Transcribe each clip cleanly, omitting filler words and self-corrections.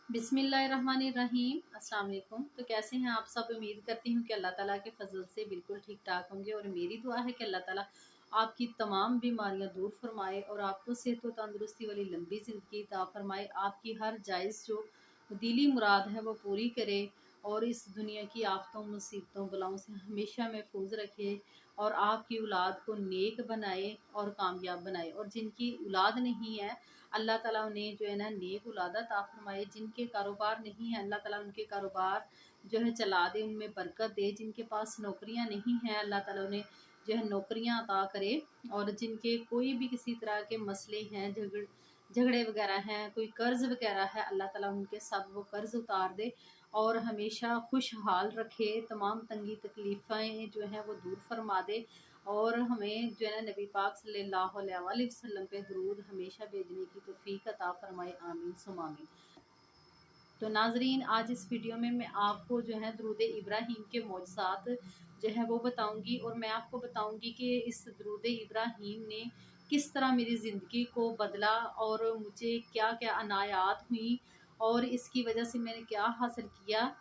बिस्मिल्लाहिर्रहमानिर्रहीम। अस्सलाम वालेकुम। तो कैसे हैं आप सब? उम्मीद करती हूँ कि अल्लाह ताला के फजल से बिल्कुल ठीक ठाक होंगे और मेरी दुआ है कि अल्लाह ताला आपकी तमाम बीमारियां दूर फरमाए और आपको सेहत और तंदुरुस्ती वाली लंबी ज़िंदगी अता फरमाए। आपकी हर जायज़ जो दिली मुराद है वो पूरी करे और इस दुनिया की आफतों मुसीबतों बलाओं से हमेशा महफूज रखे और आपकी औलाद को नेक बनाए और कामयाब बनाए। और जिनकी औलाद नहीं है अल्लाह ताला उन्हें जो है ना नेक औलाद अता फरमाए। जिनके कारोबार नहीं है अल्लाह ताला उनके कारोबार जो है चला दे, उनमें बरकत दे। जिनके पास नौकरियां नहीं हैं अल्लाह ताला उन्हें जो है नौकरियां अता करे। और जिनके कोई भी किसी तरह के मसले हैं, झगड़े वगैरह हैं, कोई कर्ज वगैरह है, अल्लाह ताला उनके सब वो कर्ज उतार दे और हमेशा खुशहाल रखे। तमाम तंगी तकलीफ़ें जो हैं वो दूर फरमा दे और हमें जो है ना नबी पाक सल्लल्लाहु अलैहि वसल्लम पे दरूद हमेशा भेजने की तौफीक अता फरमाए। आमीन सुम आमीन। तो नाजरीन, आज इस वीडियो में मैं आपको जो है दरूद इब्राहीम के मौजज़ात जो है वो बताऊंगी और मैं आपको बताऊंगी कि इस दरूद इब्राहीम ने किस तरह मेरी ज़िंदगी को बदला और मुझे क्या क्या अनायात हुई और इसकी वजह से मैंने क्या हासिल किया।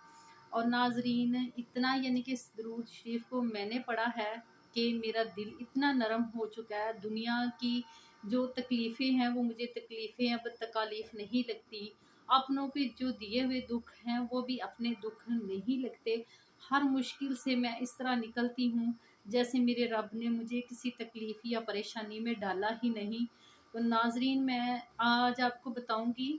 और नाजरीन, इतना यानी कि इस दरूद शरीफ को मैंने पढ़ा है कि मेरा दिल इतना नरम हो चुका है। दुनिया की जो तकलीफ़ें हैं वो मुझे तकलीफ़ें अब तकालीफ नहीं लगती। अपनों के जो दिए हुए दुख हैं वो भी अपने दुख नहीं लगते। हर मुश्किल से मैं इस तरह निकलती हूँ जैसे मेरे रब ने मुझे किसी तकलीफ़ या परेशानी में डाला ही नहीं। तो नाजरीन, मैं आज आपको बताऊंगी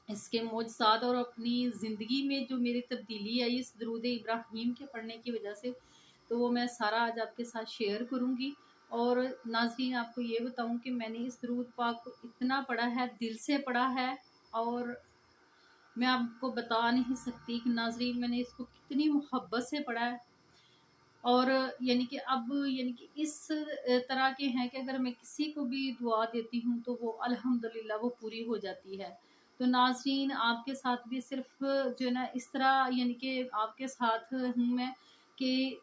इसके मौजज़ात और अपनी ज़िंदगी में जो मेरी तब्दीली आई इस दरूद इब्राहीम के पढ़ने की वजह से, तो वो मैं सारा आज आपके साथ शेयर करूँगी। और नाज़रीन, आपको ये बताऊँ कि मैंने इस दरूद पाक को इतना पढ़ा है, दिल से पढ़ा है और मैं आपको बता नहीं सकती कि नाज़रीन मैंने इसको कितनी मोहब्बत से पढ़ा है। और यानी कि अब यानी कि इस तरह के हैं कि अगर मैं किसी को भी दुआ देती हूँ तो वो अल्हम्दुलिल्लाह वो पूरी हो जाती है। तो नाज़रीन, आपके साथ भी सिर्फ जो है ना इस तरह यानी कि आपके साथ हूँ मैं कि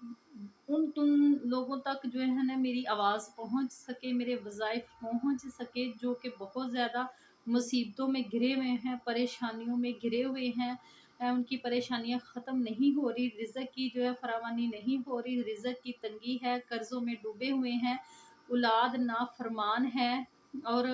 तुम लोगों तक जो है ना मेरी आवाज़ पहुँच सके, मेरे वज़ाइफ पहुँच सके जो कि बहुत ज़्यादा मुसीबतों में घिरे हुए हैं, परेशानियों में घिरे हुए हैं। उनकी परेशानियां ख़त्म नहीं हो रही, रिज़्क़ की जो है फरावानी नहीं हो रही, रिज़्क़ की तंगी है, कर्ज़ों में डूबे हुए हैं, औलाद नाफरमान है और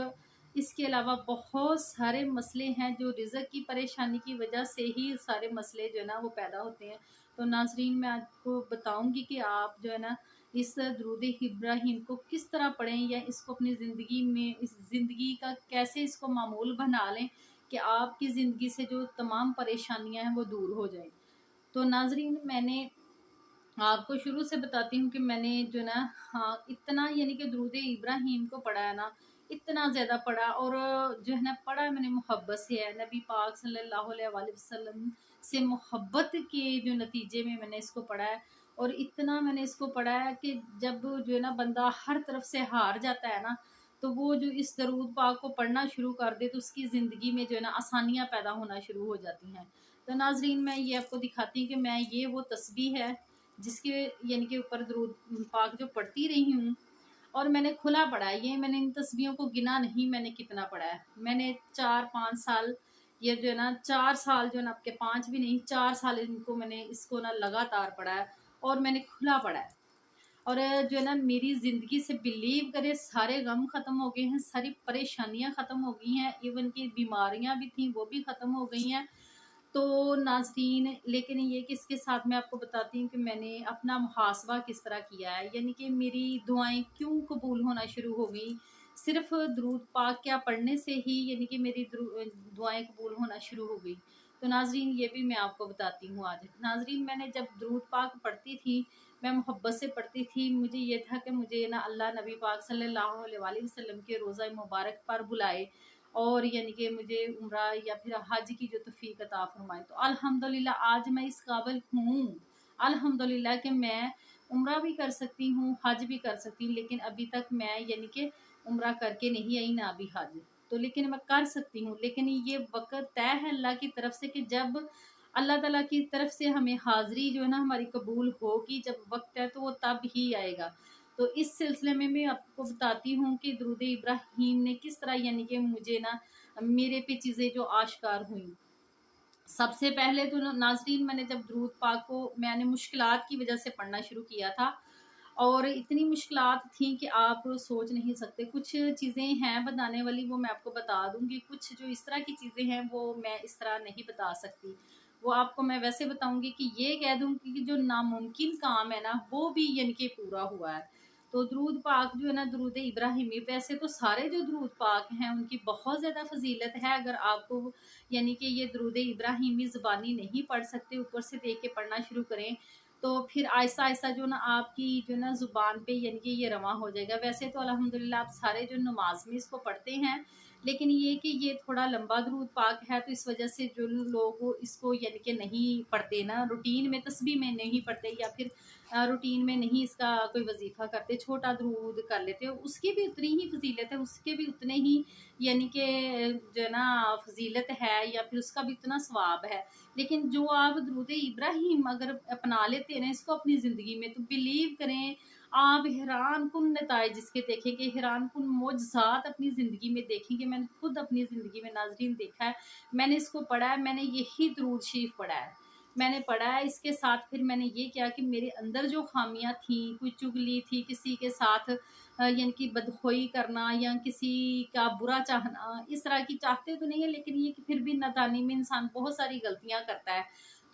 इसके अलावा बहुत सारे मसले हैं जो रिज़्क़ की परेशानी की वजह से ही सारे मसले जो है ना वो पैदा होते हैं। तो नाज़रीन, मैं आपको बताऊंगी कि आप जो है ना इस दरूद इब्राहीम को किस तरह पढ़ें या इसको अपनी ज़िंदगी में इस ज़िंदगी का कैसे इसको मामूल बना लें कि आपकी ज़िंदगी से जो तमाम परेशानियां हैं वो दूर हो जाएं। तो नाजरीन, मैंने आपको शुरू से बताती हूँ कि मैंने जो ना हाँ इतना यानी कि दरूद इब्राहीम को पढ़ा है ना, इतना ज़्यादा पढ़ा और जो है ना पढ़ा मैंने मोहब्बत से है। नबी पाक सल्लल्लाहु अलैहि वसल्लम से मोहब्बत के जो नतीजे में मैंने इसको पढ़ा है। और इतना मैंने इसको पढ़ा है कि जब जो है ना बंदा हर तरफ से हार जाता है ना, तो वो जो इस दरूद पाक को पढ़ना शुरू कर दे तो उसकी ज़िंदगी में जो है ना आसानियाँ पैदा होना शुरू हो जाती हैं। तो नाजरीन, मैं ये आपको दिखाती हूँ कि मैं ये वो तस्बीह है जिसके यानी कि ऊपर दरूद पाक जो पढ़ती रही हूँ और मैंने खुला पढ़ा है। ये मैंने इन तस्बीहों को गिना नहीं मैंने कितना पढ़ा है। मैंने 4-5 साल, ये जो है ना 4 साल जो है ना, आपके 5 भी नहीं 4 साल इनको मैंने इसको ना लगातार पढ़ा है और मैंने खुला पढ़ा है। और जो है ना मेरी ज़िंदगी से बिलीव करे सारे गम ख़त्म हो गए हैं, सारी परेशानियां ख़त्म हो गई हैं, इवन की बीमारियां भी थी वो भी ख़त्म हो गई हैं। तो नाज़रीन, लेकिन ये कि इसके साथ मैं आपको बताती हूँ कि मैंने अपना मुहासबा किस तरह किया है, यानी कि मेरी दुआएं क्यों कबूल होना शुरू हो गई सिर्फ दरूद पाक क्या पढ़ने से ही, यानी कि मेरी दुआएं कबूल होना शुरू हो गई। तो नाज़रीन, ये भी मैं आपको बताती हूँ आज। नाज़रीन, मैंने जब दरूद पाक पढ़ती थी, मैं मोहब्बत से पढ़ती थी, मुझे ये था कि मुझे ना अल्लाह नबी पाक सल्लल्लाहु अलैहि वसल्लम के रोज़ा मुबारक पर बुलाए और यानी कि मुझे उम्रा या फिर हज की जो तौफीक अता फरमाए। तो अल्हम्दुलिल्लाह आज मैं इस काबिल हूँ अल्हम्दुलिल्लाह कि मैं उम्रा भी कर सकती हूँ, हज भी कर सकती हूँ। लेकिन अभी तक मैं यानी कि उम्रा करके नहीं आई, ना अभी हज। तो लेकिन मैं कर सकती हूँ, लेकिन ये वक़्त तय है अल्लाह की तरफ से कि जब अल्लाह ताला की तरफ से हमें हाज़िरी जो है ना हमारी कबूल होगी, जब वक़्त है तो वो तब ही आएगा। तो इस सिलसिले में मैं आपको बताती हूँ कि दरूद इब्राहीम ने किस तरह यानी कि मुझे ना मेरे पे चीज़ें जो आश्कार हुई। सबसे पहले तो नाजरीन, मैंने जब दुरूद पाक को मैंने मुश्किलात की वजह से पढ़ना शुरू किया था, और इतनी मुश्किलात थी कि आप सोच नहीं सकते। कुछ चीज़ें हैं बताने वाली, वो मैं आपको बता दूंगी। कुछ जो इस तरह की चीज़ें हैं वो मैं इस तरह नहीं बता सकती। वो आपको मैं वैसे बताऊंगी कि ये कह दूंगी कि जो नामुमकिन काम है ना, वो भी यानी कि पूरा हुआ है। तो दरूद पाक जो है ना, दरूद इब्राहिमी, वैसे तो सारे जो दरूद पाक हैं उनकी बहुत ज़्यादा फजीलत है। अगर आपको यानी कि ये दरूद इब्राहिमी ज़बानी नहीं पढ़ सकते, ऊपर से देख के पढ़ना शुरू करें, तो फिर आहिस्ता आहिस्ता जो ना आपकी जो ना ज़ुबान पे यानी कि ये रवा हो जाएगा। वैसे तो अल्हम्दुलिल्लाह आप सारे जो नमाज में इसको पढ़ते हैं, लेकिन ये कि ये थोड़ा लंबा दरूद पाक है, तो इस वजह से जो लोग इसको यानी कि नहीं पढ़ते ना, रूटीन में तस्बीह में नहीं पढ़ते, या फिर रूटीन में नहीं इसका कोई वजीफ़ा करते, छोटा दरूद कर लेते हो, उसकी भी उतनी ही फजीलत है, उसके भी उतने ही यानी कि जो है ना फजीलत है, या फिर उसका भी उतना सवाब है। लेकिन जो आप दरूद इब्राहिम अगर अपना लेते हैं ना इसको अपनी ज़िंदगी में, तो बिलीव करें आप हैरान कुन नताइज इसके देखेंगे, हैरान कुन मोजज़ात अपनी ज़िंदगी में देखेंगे। मैंने खुद अपनी ज़िंदगी में नाज़रीन देखा है। मैंने इसको पढ़ा है, मैंने यही दरूद शरीफ पढ़ा है, मैंने पढ़ा है। इसके साथ फिर मैंने ये किया कि मेरे अंदर जो खामियां थी, कोई चुगली थी, किसी के साथ यानी कि बदखोई करना, या किसी का बुरा चाहना, इस तरह की चाहते तो नहीं है, लेकिन ये कि फिर भी नादानी में इंसान बहुत सारी गलतियां करता है।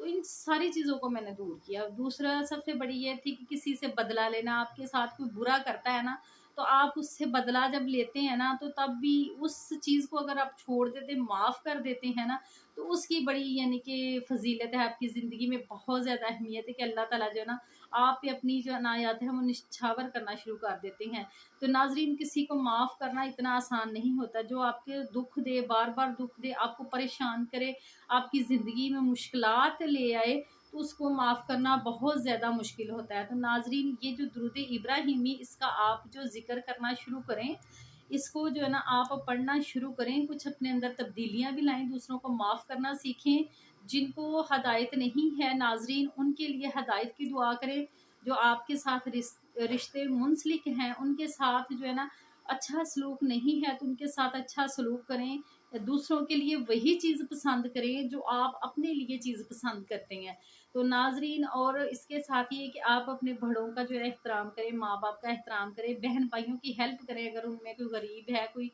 तो इन सारी चीज़ों को मैंने दूर किया। दूसरा सबसे बड़ी ये थी कि किसी से बदला लेना, आपके साथ कोई बुरा करता है ना, तो आप उससे बदला जब लेते हैं ना, तो तब भी उस चीज़ को अगर आप छोड़ देते, माफ़ कर देते हैं ना, तो उसकी बड़ी यानी कि फजीलत है, आपकी ज़िंदगी में बहुत ज़्यादा अहमियत है कि अल्लाह ताला जो है ना आप पे अपनी जो अनायात है वो निछावर करना शुरू कर देते हैं। तो नाजरीन, किसी को माफ़ करना इतना आसान नहीं होता। जो आपके दुख दे, बार बार दुख दे, आपको परेशान करे, आपकी ज़िंदगी में मुश्किलात ले आए, तो उसको माफ़ करना बहुत ज़्यादा मुश्किल होता है। तो नाजरीन, ये जो दुरूद इब्राहिमी, इसका आप जो ज़िक्र करना शुरू करें, इसको जो है ना आप पढ़ना शुरू करें, कुछ अपने अंदर तब्दीलियां भी लाएं, दूसरों को माफ़ करना सीखें। जिनको हदायत नहीं है नाजरीन, उनके लिए हदायत की दुआ करें। जो आपके साथ रिश्ते मुंसलिक हैं, उनके साथ जो है ना अच्छा सलूक नहीं है, तो उनके साथ अच्छा सलूक करें। दूसरों के लिए वही चीज़ पसंद करें जो आप अपने लिए चीज़ पसंद करते हैं। तो नाजरीन, और इसके साथ ये कि आप अपने बड़ों का जो है एहतराम करें, माँ बाप का एहतराम करें, बहन भाइयों की हेल्प करें। अगर उनमें कोई गरीब है, कोई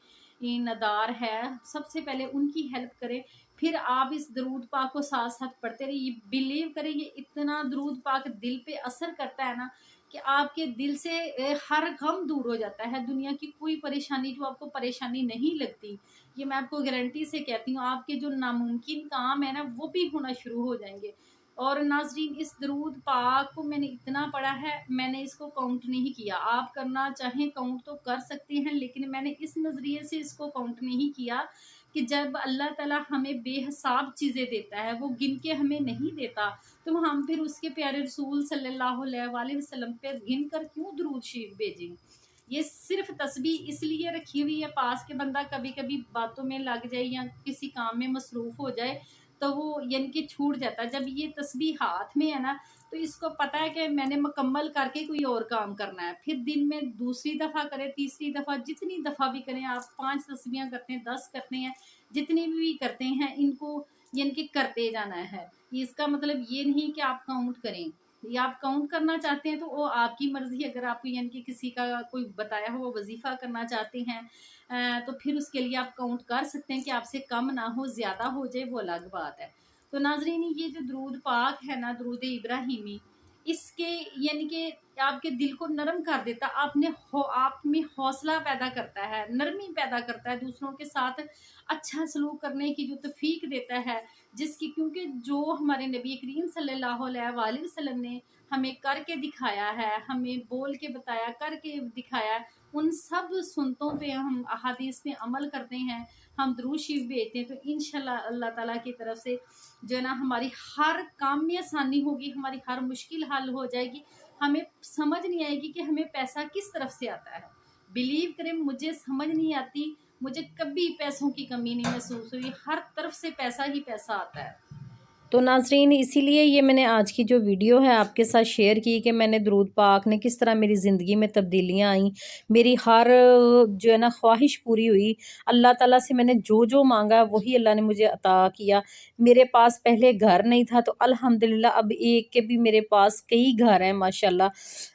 नदार है, सबसे पहले उनकी हेल्प करें। फिर आप इस दरूद पाक को साथ साथ पढ़ते रहिए। बिलीव करें, ये इतना दरूद पाक दिल पे असर करता है ना कि आपके दिल से हर गम दूर हो जाता है। दुनिया की कोई परेशानी जो आपको परेशानी नहीं लगती, ये मैं आपको गारंटी से कहती हूँ, आपके जो नामुमकिन काम है ना वो भी होना शुरू हो जाएंगे। और नाजरीन, इस दरूद पाक को मैंने इतना पढ़ा है, मैंने इसको काउंट नहीं किया। आप करना चाहें काउंट तो कर सकते हैं, लेकिन मैंने इस नज़रिए से इसको काउंट नहीं किया कि जब अल्लाह ताला हमें बेहिसाब चीज़ें देता है, वो गिन के हमें नहीं देता, तो हम फिर उसके प्यारे रसूल सल्लल्लाहु अलैहि वसल्लम पे गिन कर क्यों दरूद शरीफ भेजें। ये सिर्फ तस्बीह इसलिए रखी हुई है पास के, बंदा कभी कभी बातों में लग जाए या किसी काम में मसरूफ हो जाए, तो वो यानी कि छूट जाता है। जब ये तस्बीह हाथ में है ना, तो इसको पता है कि मैंने मुकम्मल करके कोई और काम करना है। फिर दिन में दूसरी दफ़ा करें, तीसरी दफ़ा, जितनी दफ़ा भी करें आप, 5 तस्बीहां करते हैं, 10 करते हैं, जितनी भी करते हैं, इनको यानी कि करते जाना है। इसका मतलब ये नहीं कि आप काउंट करें, या आप काउंट करना चाहते हैं तो वो आपकी मर्जी। अगर आप यानी कि किसी का कोई बताया हुआ वजीफा करना चाहते हैं, तो फिर उसके लिए आप काउंट कर सकते हैं कि आपसे कम ना हो, ज़्यादा हो जाए, वो अलग बात है। तो नाजरीन, ये जो दरूद पाक है ना, दरूद इब्राहिमी, इसके यानी कि आपके दिल को नरम कर देता, आप में हौसला पैदा करता है, नरमी पैदा करता है, दूसरों के साथ अच्छा सलूक करने की जो तौफीक देता है, जिसकी, क्योंकि जो हमारे नबी करीम सल्लल्लाहु अलैहि वसल्लम ने हमें करके दिखाया है, हमें बोल के बताया, करके दिखाया, उन सब सुन्नतों पे हम अहादीस में अमल करते हैं, हम दुरूद शरीफ भेजते हैं, तो इंशाल्लाह अल्लाह ताला की तरफ से जो है ना हमारी हर काम में आसानी होगी, हमारी हर मुश्किल हल हो जाएगी। हमें समझ नहीं आएगी कि हमें पैसा किस तरफ से आता है। बिलीव करें, मुझे समझ नहीं आती, मुझे कभी पैसों की कमी नहीं महसूस हुई, हर तरफ से पैसा ही पैसा आता है। تو ناظرین اسی لیے یہ میں نے آج کی جو ویڈیو ہے آپ کے ساتھ شیئر کی کہ میں نے درود پاک نے کس طرح میری زندگی میں تبدیلیاں آئیں، میری ہر جو ہے نا خواہش پوری ہوئی، اللہ تعالیٰ سے میں نے جو جو مانگا وہی اللہ نے مجھے عطا کیا۔ میرے پاس پہلے گھر نہیں تھا تو الحمدللہ اب ایک کے بھی میرے پاس کئی گھر ہیں ماشاءاللہ،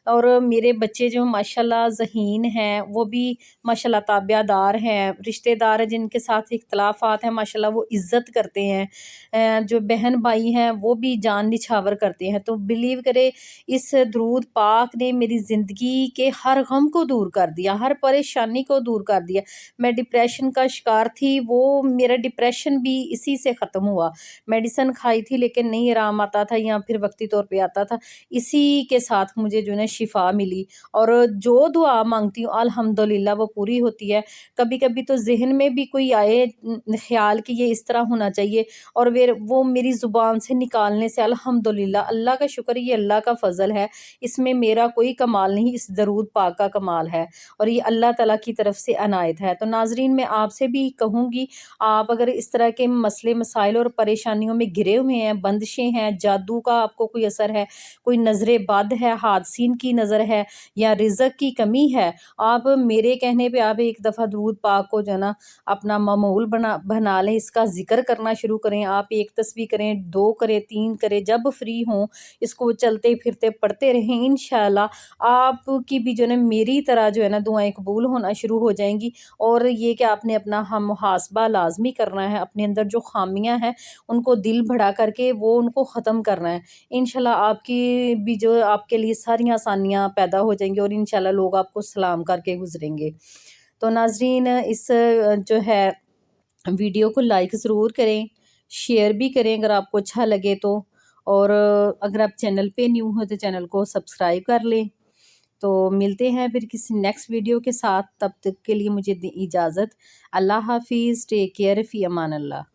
اور میرے بچے جو ماشاءاللہ ذہین ہیں وہ بھی ماشاءاللہ تابع دار ہیں، رشتہ دار ہیں جن کے ساتھ اختلافات ہیں ماشاءاللہ وہ عزت کرتے ہیں، جو بہن بھائی ہیں وہ بھی جان نچھاور کرتے ہیں۔ تو بلیو کرے اس درود پاک نے میری زندگی کے ہر غم کو دور کر دیا، ہر پریشانی کو دور کر دیا۔ میں ڈپریشن کا شکار تھی، وہ میرا ڈپریشن بھی اسی سے ختم ہوا۔ میڈیسن کھائی تھی لیکن نہیں آرام آتا تھا یا پھر وقتی طور پہ آتا تھا، اسی کے ساتھ مجھے جو ہے شفا ملی، اور جو دعا مانگتی ہوں الحمدللہ وہ پوری ہوتی ہے۔ کبھی کبھی تو ذہن میں بھی کوئی آئے خیال کہ یہ اس طرح ہونا چاہیے اور وہ میری زبان سے نکالنے سے الحمدللہ اللہ کا شکر، یہ اللہ کا فضل ہے، اس میں میرا کوئی کمال نہیں، اس درود پاک کا کمال ہے اور یہ اللہ تعالیٰ کی طرف سے عنایت ہے۔ تو ناظرین میں آپ سے بھی کہوں گی، آپ اگر اس طرح کے مسئلے مسائل اور پریشانیوں میں گرے ہوئے ہیں، بندشیں ہیں، جادو کا آپ کو کوئی اثر ہے، کوئی نظر بد ہے، حادثین کی نظر ہے یا رزق کی کمی ہے، آپ میرے کہنے پہ آپ ایک دفعہ درود پاک کو جو ہے نا اپنا معمول بنا لیں، اس کا ذکر کرنا شروع کریں۔ آپ ایک تسبیح کریں، 2 کریں، 3 کریں، جب فری ہوں اس کو چلتے پھرتے پڑھتے رہیں، انشاءاللہ آپ کی بھی جو ہے نا میری طرح جو ہے نا دعائیں قبول ہونا شروع ہو جائیں گی۔ اور یہ کہ آپ نے اپنا ہم محاسبہ لازمی کرنا ہے، اپنے اندر جو خامیاں ہیں ان کو دل بڑھا کر کے وہ ان کو ختم کرنا ہے، انشاءاللہ آپ کی بھی جو آپ کے لیے ساری آسانیاں پیدا ہو جائیں گی اور انشاءاللہ لوگ آپ کو سلام کر کے گزریں گے۔ تو ناظرین اس جو ہے ویڈیو کو لائک ضرور کریں، شیئر بھی کریں اگر آپ کو اچھا لگے تو، اور اگر آپ چینل پہ نیو ہو تو چینل کو سبسکرائب کر لیں۔ تو ملتے ہیں پھر کسی نیکسٹ ویڈیو کے ساتھ، تب تک کے لیے مجھے دیں اجازت۔ اللہ حافظ، ٹیک کیئر، فی امان اللہ۔